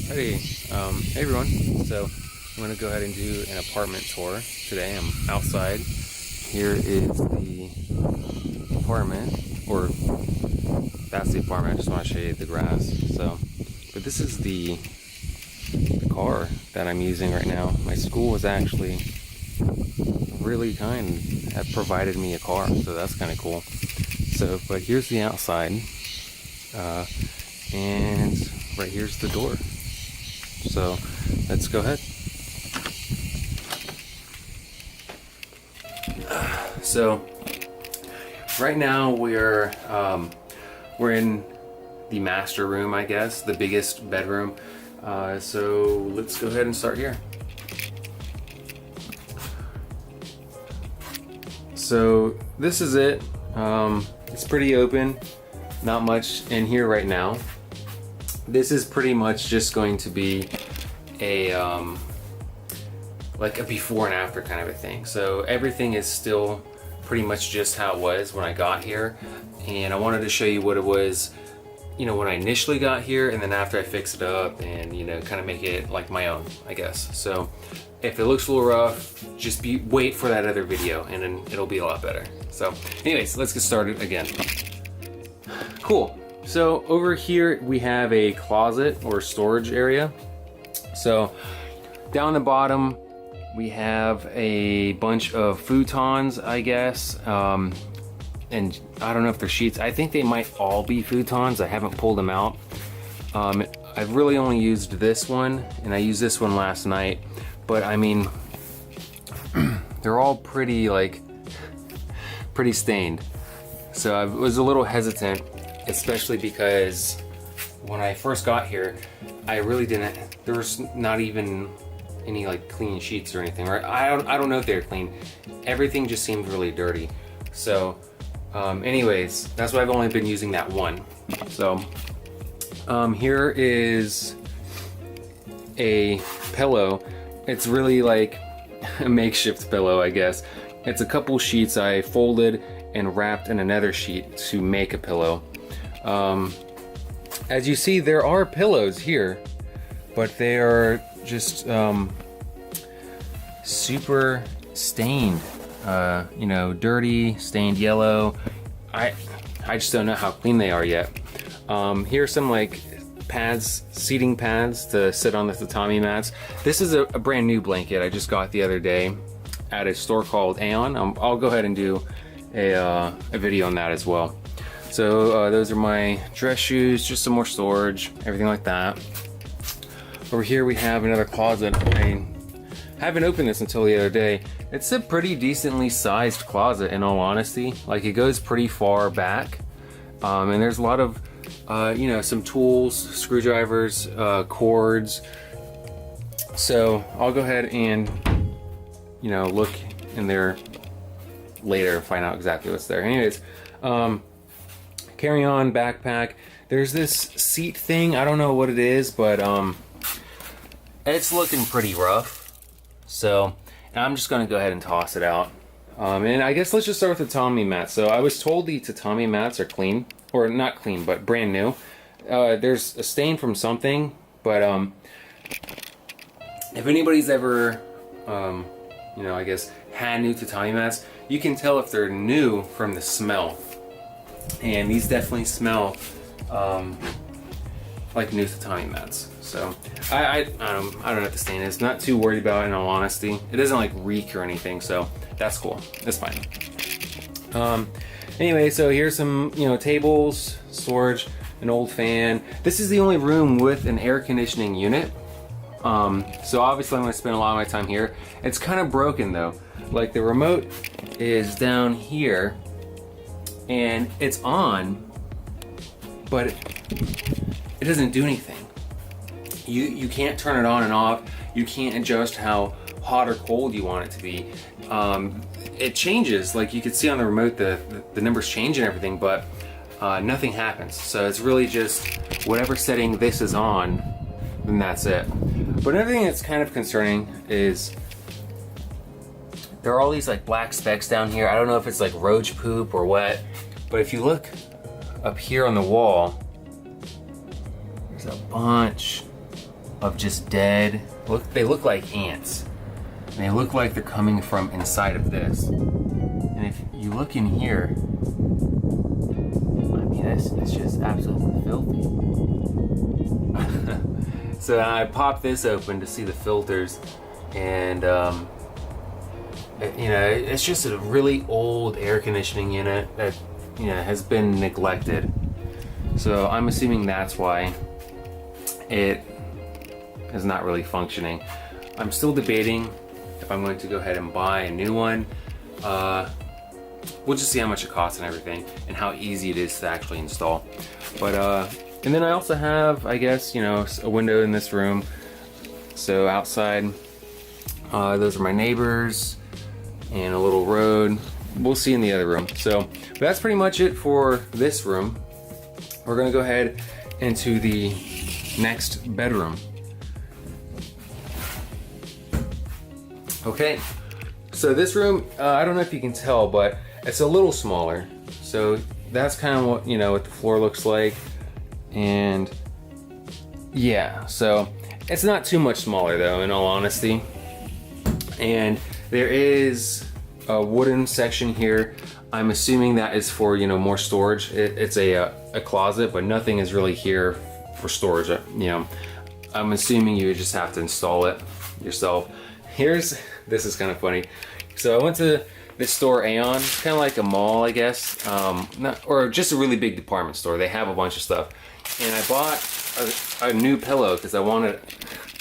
Hey, hey everyone. So I'm going to go ahead and do an apartment tour today. I'm outside. Here is the apartment, or that's the apartment. I just want to show you the grass. But this is the car that I'm using right now. My school was actually really kind, have provided me a car, so that's kind of cool. But here's the outside, and right here's the door. So let's go ahead. So right now we're in the master room, I guess, the biggest bedroom. So let's go ahead and start here. So this is it. It's pretty open, not much in here right now. This is pretty much just going to be a like a before and after kind of a thing. So everything is still pretty much just how it was when I got here, and I wanted to show you what it was, when I initially got here, and then after I fix it up and kind of make it like my own, I guess. So if it looks a little rough, just wait for that other video, and then it'll be a lot better. So anyways, let's get started again. Cool. So over here we have a closet or storage area. So down the bottom we have a bunch of futons, I guess, and I don't know if they're sheets. I think they might all be futons. I haven't pulled them out. I've really only used this one, and I used this one last night, but I mean they're all pretty stained. So I was a little hesitant, especially because when I first got here, I really didn't, there was not even any clean sheets or anything, right? I don't know if they're clean. Everything just seemed really dirty. So anyways, that's why I've only been using that one. So here is a pillow. It's really like a makeshift pillow, I guess. It's a couple sheets I folded and wrapped in another sheet to make a pillow. As you see, there are pillows here, but they are just super stained, dirty, stained yellow. I just don't know how clean they are yet. Here's some pads, seating pads to sit on the tatami mats. This is a brand new blanket I just got the other day at a store called Aeon. I'll go ahead and do a video on that as well. So those are my dress shoes, just some more storage, everything like that. Over here we have another closet. I haven't opened this until the other day. It's a pretty decently sized closet, in all honesty. It goes pretty far back, and there's a lot of some tools, screwdrivers, cords. So I'll go ahead and look in there later and find out exactly what's there. Anyways, carry on backpack. There's this seat thing. I don't know what it is, but it's looking pretty rough. So I'm just gonna go ahead and toss it out. And I guess let's just start with the tatami mats. So I was told the tatami mats are clean, or not clean, but brand new. There's a stain from something, but if anybody's ever, I guess had new tatami mats, you can tell if they're new from the smell. And these definitely smell like new tatami mats. So I don't know what the stain is. Not too worried about it, in all honesty. It doesn't reek or anything, so that's cool. That's fine. Anyway, so here's some tables, storage, an old fan. This is the only room with an air conditioning unit. So obviously I'm gonna spend a lot of my time here. It's kind of broken though. The remote is down here, and it's on, but it doesn't do anything. You can't turn it on and off. You can't adjust how hot or cold you want it to be. It changes, you can see on the remote the numbers change and everything, but nothing happens. So it's really just whatever setting this is on, then that's it. But another thing that's kind of concerning is there are all these black specks down here. I don't know if it's roach poop or what, but if you look up here on the wall, there's a bunch of just dead, they look like ants. And they look like they're coming from inside of this. And if you look in here, I mean, it's just absolutely filthy. So I popped this open to see the filters, and you know, it's just a really old air conditioning unit that, you know, has been neglected. So I'm assuming that's why it is not really functioning. I'm still debating if I'm going to go ahead and buy a new one. We'll just see how much it costs and everything, and how easy it is to actually install. But and then I also have, I guess, you know, a window in this room. So outside, those are my neighbors, and a little road. We'll see in the other room. So that's pretty much it for this room. We're gonna go ahead into the next bedroom. Okay, so this room, I don't know if you can tell, but it's a little smaller. So that's kind of what, you know, what the floor looks like. And yeah, so it's not too much smaller though, in all honesty. And there is a wooden section here. I'm assuming that is for, you know, more storage. It's a closet, but nothing is really here for storage. You know, I'm assuming you just have to install it yourself. This is kind of funny. So I went to this store, Aeon, kind of like a mall, I guess, or just a really big department store. They have a bunch of stuff, and I bought a new pillow because I wanted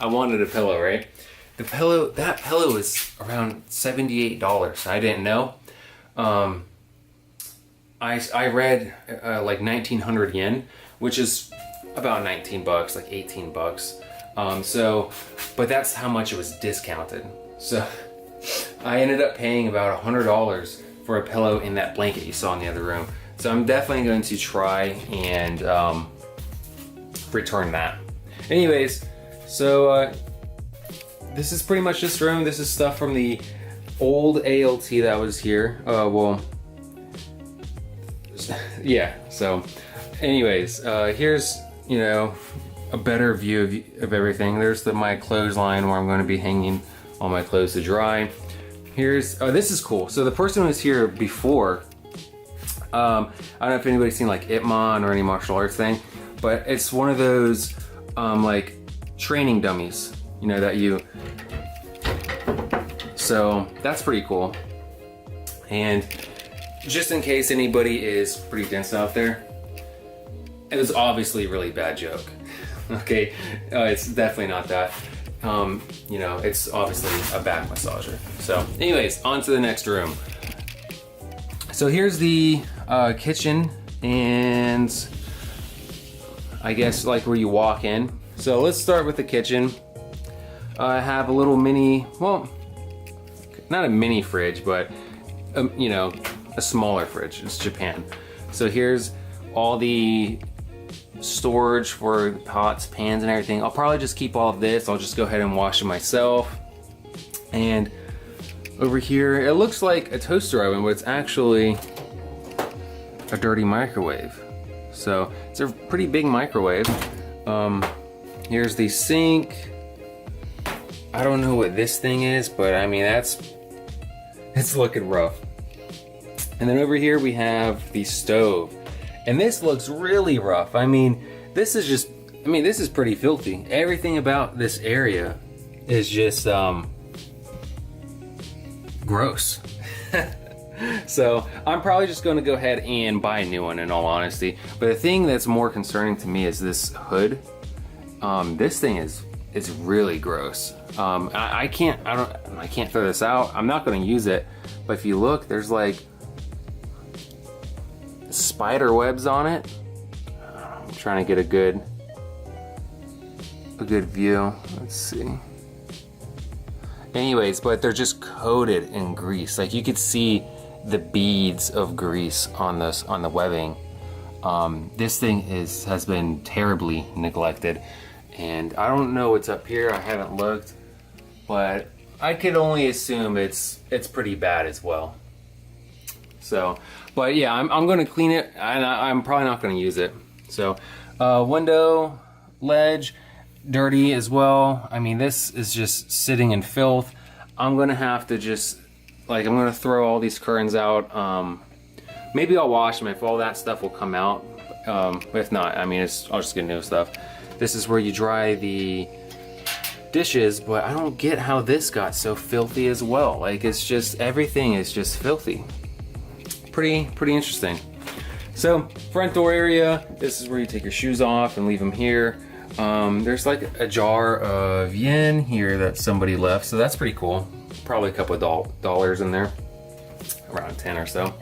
a pillow, right? That pillow is around $78. I didn't know. I read like 1,900 yen, which is about 19 bucks, like 18 bucks. But that's how much it was discounted. So I ended up paying about $100 for a pillow in that blanket you saw in the other room. So I'm definitely going to try and return that. Anyways, so this is pretty much this room. This is stuff from the old ALT that was here. Well, yeah, so anyways, here's, you know, a better view of everything. There's my clothesline where I'm going to be hanging all my clothes to dry. Here's, oh, this is cool. So the person who was here before, I don't know if anybody's seen like Ip Man or any martial arts thing, but it's one of those like training dummies, you know, that you, so that's pretty cool. And just in case anybody is pretty dense out there, it was obviously a really bad joke. Okay, it's definitely not that. You know, it's obviously a back massager. So anyways, on to the next room. So here's the kitchen, and I guess like where you walk in. So let's start with the kitchen. I have a little mini, well, not a mini fridge, but you know, a smaller fridge. It's Japan. So here's all the storage for pots, pans, and everything. I'll probably just keep all of this. I'll just go ahead and wash it myself. And over here, it looks like a toaster oven, but it's actually a dirty microwave. So it's a pretty big microwave. Here's the sink. I don't know what this thing is, but I mean, it's looking rough. And then over here we have the stove. And this looks really rough. I mean, this is pretty filthy. Everything about this area is just gross. So I'm probably just going to go ahead and buy a new one, in all honesty. But the thing that's more concerning to me is this hood. This thing is really gross. I can't throw this out. I'm not going to use it. But if you look, there's like spider webs on it. I'm trying to get a good view. Let's see. Anyways, but they're just coated in grease. Like you could see the beads of grease on the webbing. This thing has been terribly neglected, and I don't know what's up here. I haven't looked, but I could only assume it's pretty bad as well. So, but yeah, I'm going to clean it, and I'm probably not going to use it. So, window, ledge. dirty as well. I mean, this is just sitting in filth. I'm gonna have to just, like, I'm gonna throw all these curtains out. Maybe I'll wash them if all that stuff will come out. If not, I mean, I'll just get new stuff. This is where you dry the dishes, but I don't get how this got so filthy as well. Like, it's just, everything is just filthy. Pretty interesting. So, front door area, this is where you take your shoes off and leave them here. There's like a jar of yen here that somebody left, so that's pretty cool. Probably a couple of dollars in there, around 10 or so.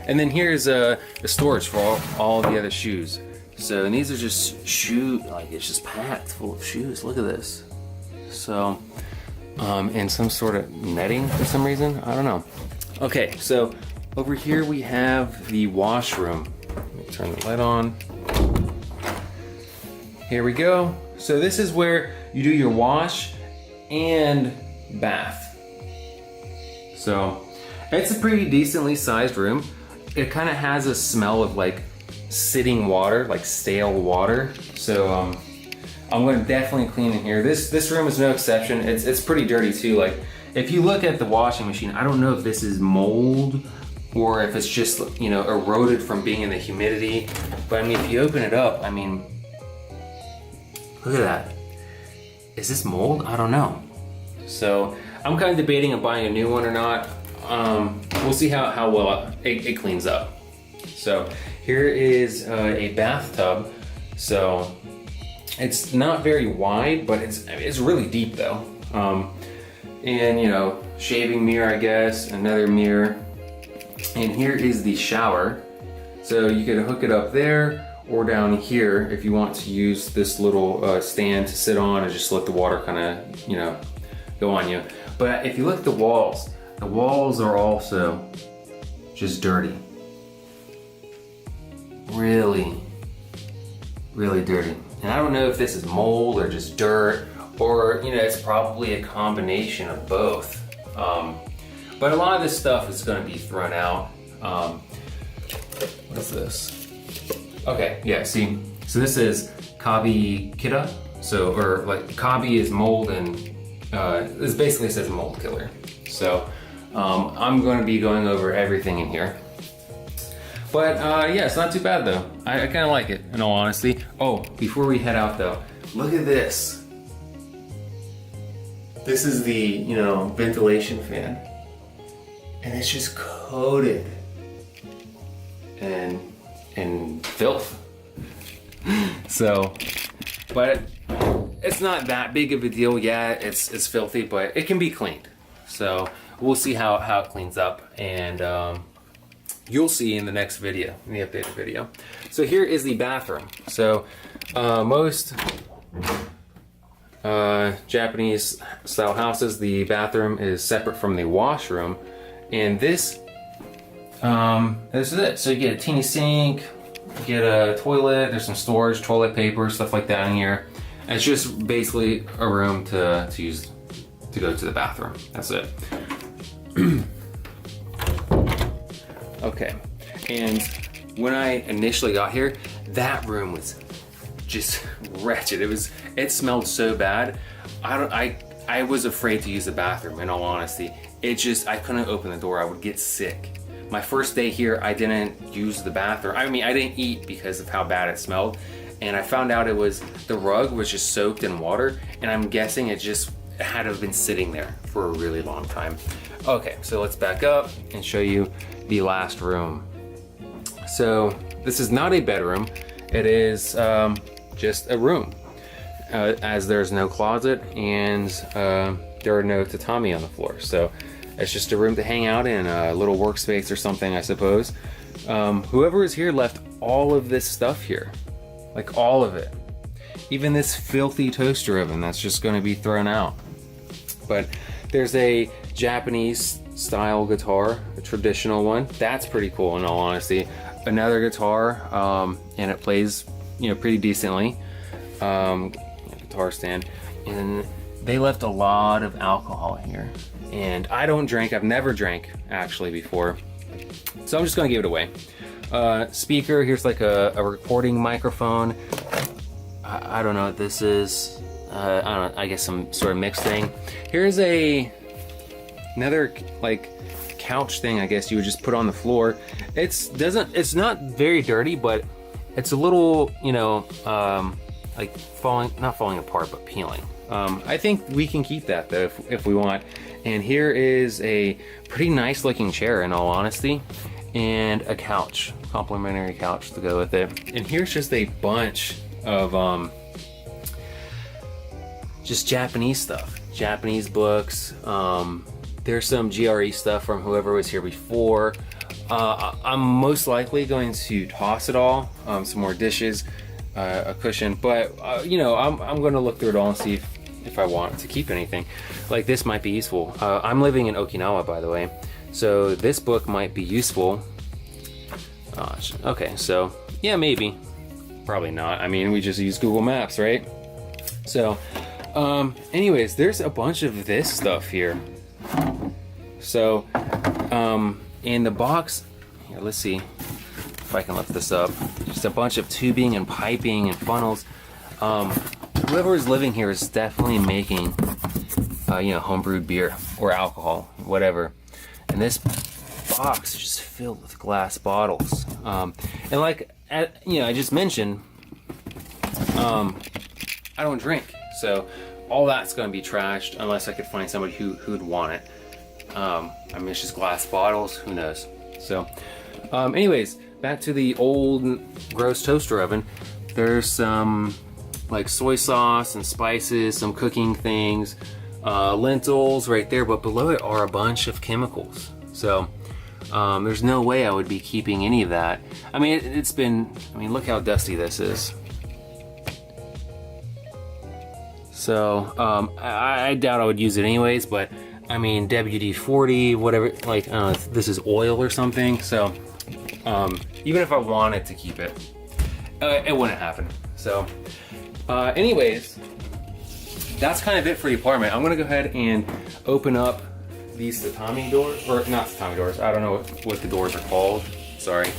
And then here's the storage for all the other shoes. So, and these are just like, it's just packed full of shoes. Look at this. So, and some sort of netting for some reason. I don't know. Okay, so over here we have the washroom. Let me turn the light on. Here we go. So this is where you do your wash and bath. So it's a pretty decently sized room. It kind of has a smell of like sitting water, like stale water. So I'm going to definitely clean in here. This room is no exception. It's pretty dirty too. Like, if you look at the washing machine, I don't know if this is mold or if it's just, you know, eroded from being in the humidity. But I mean, if you open it up, I mean, look at that. Is this mold? I don't know. So I'm kind of debating on buying a new one or not. We'll see how well it cleans up. So here is a bathtub. So it's not very wide, but it's really deep though. And you know, shaving mirror, I guess, another mirror. And here is the shower. So you could hook it up there or down here if you want to use this little stand to sit on and just let the water kind of, you know, go on you. But if you look at the walls are also just dirty. Really dirty. And I don't know if this is mold or just dirt, or, you know, it's probably a combination of both. But a lot of this stuff is going to be thrown out. What is this? Okay, yeah, see, so this is kabi kita. So, or like kabi is mold, and this basically says mold killer. So I'm going to be going over everything in here. But yeah, it's not too bad though. I kind of like it, in all honesty. Oh, before we head out though, look at this. This is the, you know, ventilation fan. And it's just coated in filth. So, but it's not that big of a deal. Yeah, it's filthy, but it can be cleaned. So we'll see how it cleans up, and you'll see in the next video, in the updated video. So here is the bathroom. So most Japanese style houses, the bathroom is separate from the washroom, and this is it. So you get a teeny sink, you get a toilet, there's some storage, toilet paper, stuff like that in here. And it's just basically a room to use to go to the bathroom. That's it. Okay, and when I initially got here, that room was just wretched. It smelled so bad. I was afraid to use the bathroom, in all honesty. I couldn't open the door. I would get sick. My first day here, I didn't use the bathroom. I mean, I didn't eat because of how bad it smelled. And I found out the rug was just soaked in water, and I'm guessing it just had to have been sitting there for a really long time. Okay, so let's back up and show you the last room. So this is not a bedroom. It is just a room, as there's no closet and there are no tatami on the floor. So it's just a room to hang out in, a little workspace or something, I suppose. Whoever is here left all of this stuff here, like all of it. Even this filthy toaster oven that's just going to be thrown out. But there's a Japanese style guitar, a traditional one. That's pretty cool, in all honesty. Another guitar, and it plays, you know, pretty decently. Guitar stand. And they left a lot of alcohol here. And I don't drink. I've never drank actually before. So I'm just gonna give it away. Speaker, here's like a recording microphone. I don't know what this is. I don't know, I guess some sort of mixed thing. Here's another like couch thing, I guess you would just put on the floor. It's not very dirty, but it's a little, you know, like not falling apart, but peeling. I think we can keep that though if we want. And here is a pretty nice looking chair, in all honesty, and a couch, complimentary couch to go with it. And here's just a bunch of just Japanese stuff, Japanese books. There's some GRE stuff from whoever was here before. I'm most likely going to toss it all, some more dishes, a cushion, but you know, I'm going to look through it all and see if I want to keep anything. Like this might be useful. I'm living in Okinawa, by the way, so this book might be useful. Okay, so yeah, maybe, probably not. I mean, we just use Google Maps, right? So anyways, there's a bunch of this stuff here. So in the box here, let's see if I can lift this up. Just a bunch of tubing and piping and funnels. Whoever is living here is definitely making you know, homebrewed beer or alcohol, whatever. And this box is just filled with glass bottles. And like you know, I just mentioned, I don't drink, so all that's going to be trashed unless I could find somebody who'd want it. I mean, it's just glass bottles, who knows. So anyways, back to the old gross toaster oven. There's some like soy sauce and spices, some cooking things, lentils right there, but below it are a bunch of chemicals. So there's no way I would be keeping any of that. I mean, it's been, I mean, look how dusty this is. So I doubt I would use it anyways, but I mean, WD-40, whatever, like, this is oil or something. So even if I wanted to keep it, it wouldn't happen. So anyways, that's kind of it for the apartment. I'm gonna go ahead and open up these tatami doors, or not tatami doors, I don't know what the doors are called, sorry.